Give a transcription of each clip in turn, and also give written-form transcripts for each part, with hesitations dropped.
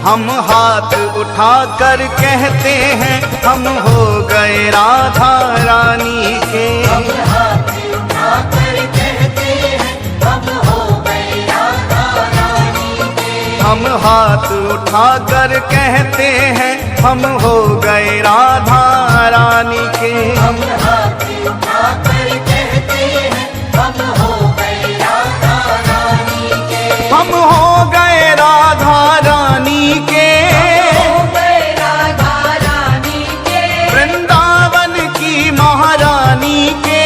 हम हाथ उठाकर कहते हैं हम हो गए राधा रानी के। हम हाथ उठाकर कहते हैं हम हो गए राधा रानी के। हम हाथ उठाकर कहते हैं हम हो गए राधा रानी के। हम हाथ उठाकर कहते हैं हम हो गए राधा रानी के। हम हो गए राधा रानी के। हो गए राधा रानी के। वृंदावन की महारानी के।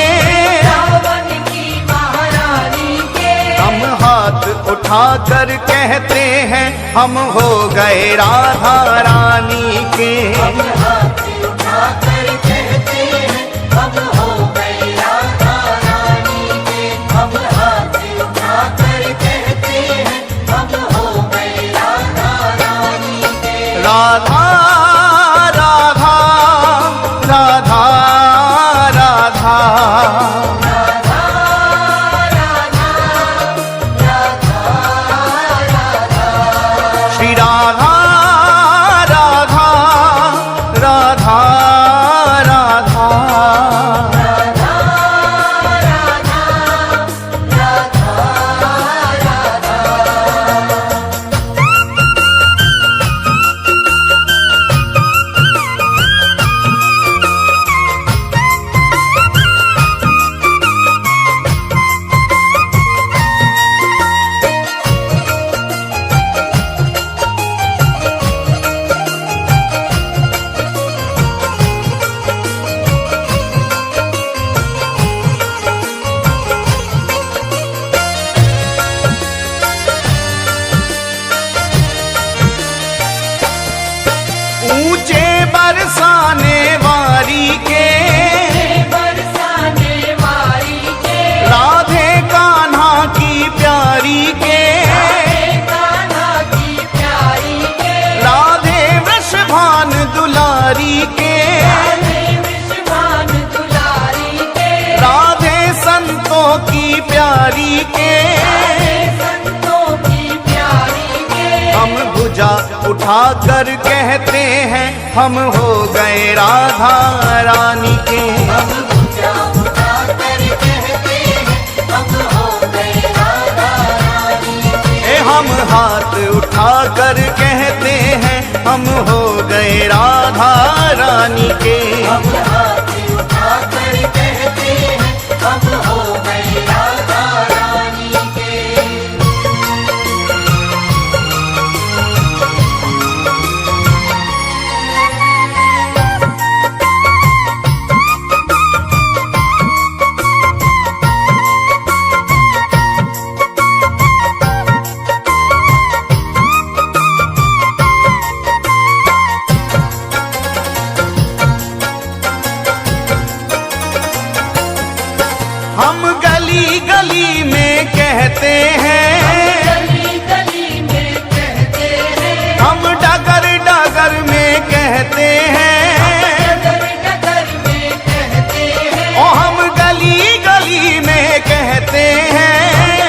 रावण की महारानी के। हम हाथ उठाकर कहते हैं हम हो गए राधा रानी के। हम हाथ उठाकर कहते हैं हम हो गए राधा रानी के। हम हाथ उठाकर कहते हैं हम हो गए राधा रानी के। राधा राधा राधा राधा श्री राधा राधा राधा राधा ऊंचे बरसाने वारी के। बरसाने वाली के। राधे कान्हा की प्यारी के। कान्हा की प्यारी के। राधे वृषभान दुलारी के। राधे विश्वान दुलारी के। राधे संतों की प्यारी के। राधे संतों की प्यारी के। हम भुजा उठाकर कहते हैं हम हो गए राधा रानी के। हम भुजा उठाकर कहते हैं हम हो गए राधा रानी के। हम हाथ उठाकर कहते हैं हम हो गए राधा रानी के। हम हाथ उठाकर कहते हैं हम हो गए राधा रानी के। हम गली गली में कहते हैं। गली गली में कहते हैं। हम डगर डगर में कहते हैं। डगर डगर में कहते हैं। ओ हम गली गली में कहते हैं।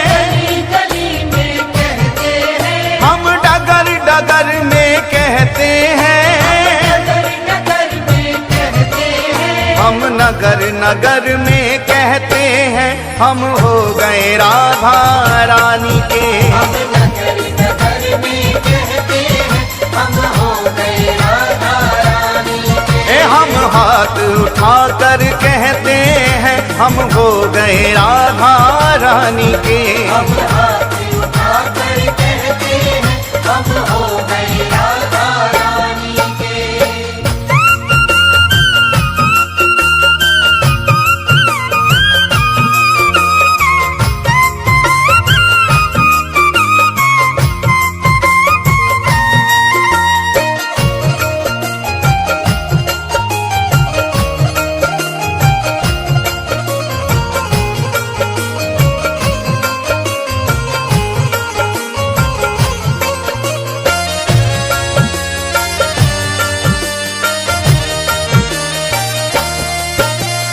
गली गली में कहते हैं। हम डगर डगर में कहते हैं। डगर डगर में कहते हैं। हम नगर नगर में कहते हैं हम हो गए राधा रानी के। हम नगर नगर में कहते हैं हम हो गए राधा रानी के। हम हाथ उठाकर कहते हैं हम हो गए राधा रानी के। हम हाथ उठाकर कहते हैं हम हो गए राधा रानी के।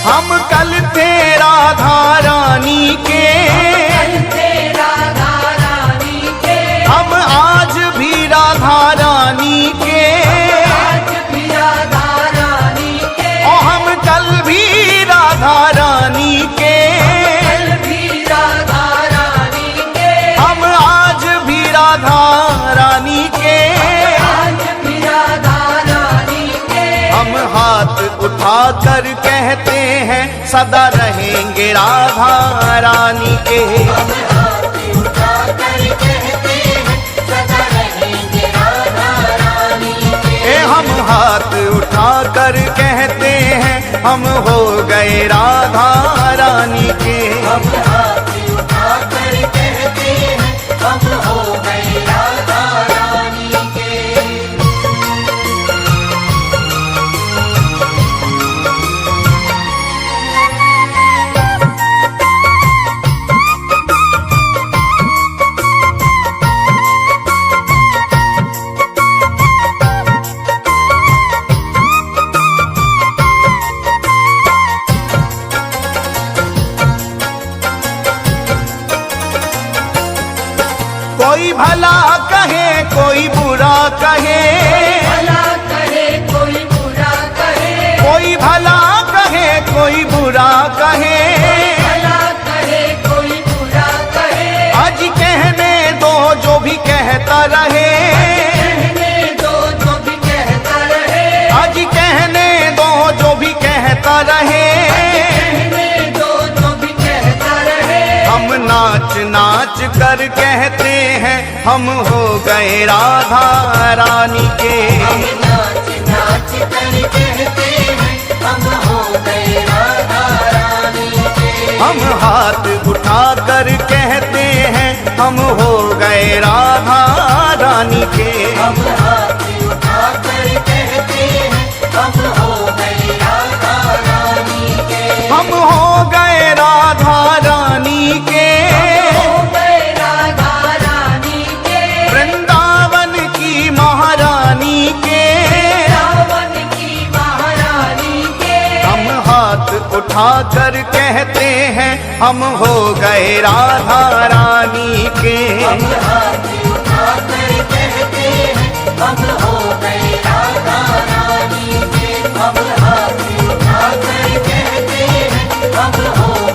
हम कल थे राधा रानी के। कल थे राधा रानी के। हम आज भी राधा रानी राधा रानी के, कल भी राधा रानी के, हम आज भी राधा रानी के, आज भी राधा रानी के। हम हाथ उठाकर कहते हैं सदा रहेंगे राधा रानी के। हम हाथ उठाकर कहते हैं सदा रहेंगे राधा रानी के। हम हाथ उठाकर कहते हैं हम हो गए राधा रानी के। हम हाथ उठाकर कहते हैं हम हो गए राधा रानी के। कोई भला कहे कोई बुरा कहे, भला कहे कोई बुरा कहे, कोई भला कहे कोई बुरा कहे, भला कहे कोई बुरा कहे। आज कहने दो जो भी कहता रहे, कहने दो जो भी कहता रहे, आज कहने दो जो भी कहता रहे। कहने दो जो भी कहता रहे। हम नाच नाच कर कहते हैं हम हो गए राधा रानी के। हम नाच नाच कर कहते हैं हम हो गए राधा रानी के। हम हाथ उठाकर कहते हैं हम हो गए राधा रानी के। हम हाथ उठाकर कहते हैं हम हो गए राधा रानी के। हम हो गए राधा रानी के, हो गए राधा रानी के, वृंदावन की महारानी के। रावण की महारानी के। हम हाथ उठाकर कहते हैं हम हो गए राधा रानी के। हम हाथ उठाकर कहते हैं हम हो गए राधा रानी के। हम हाथ उठाकर कहते हैं हम हो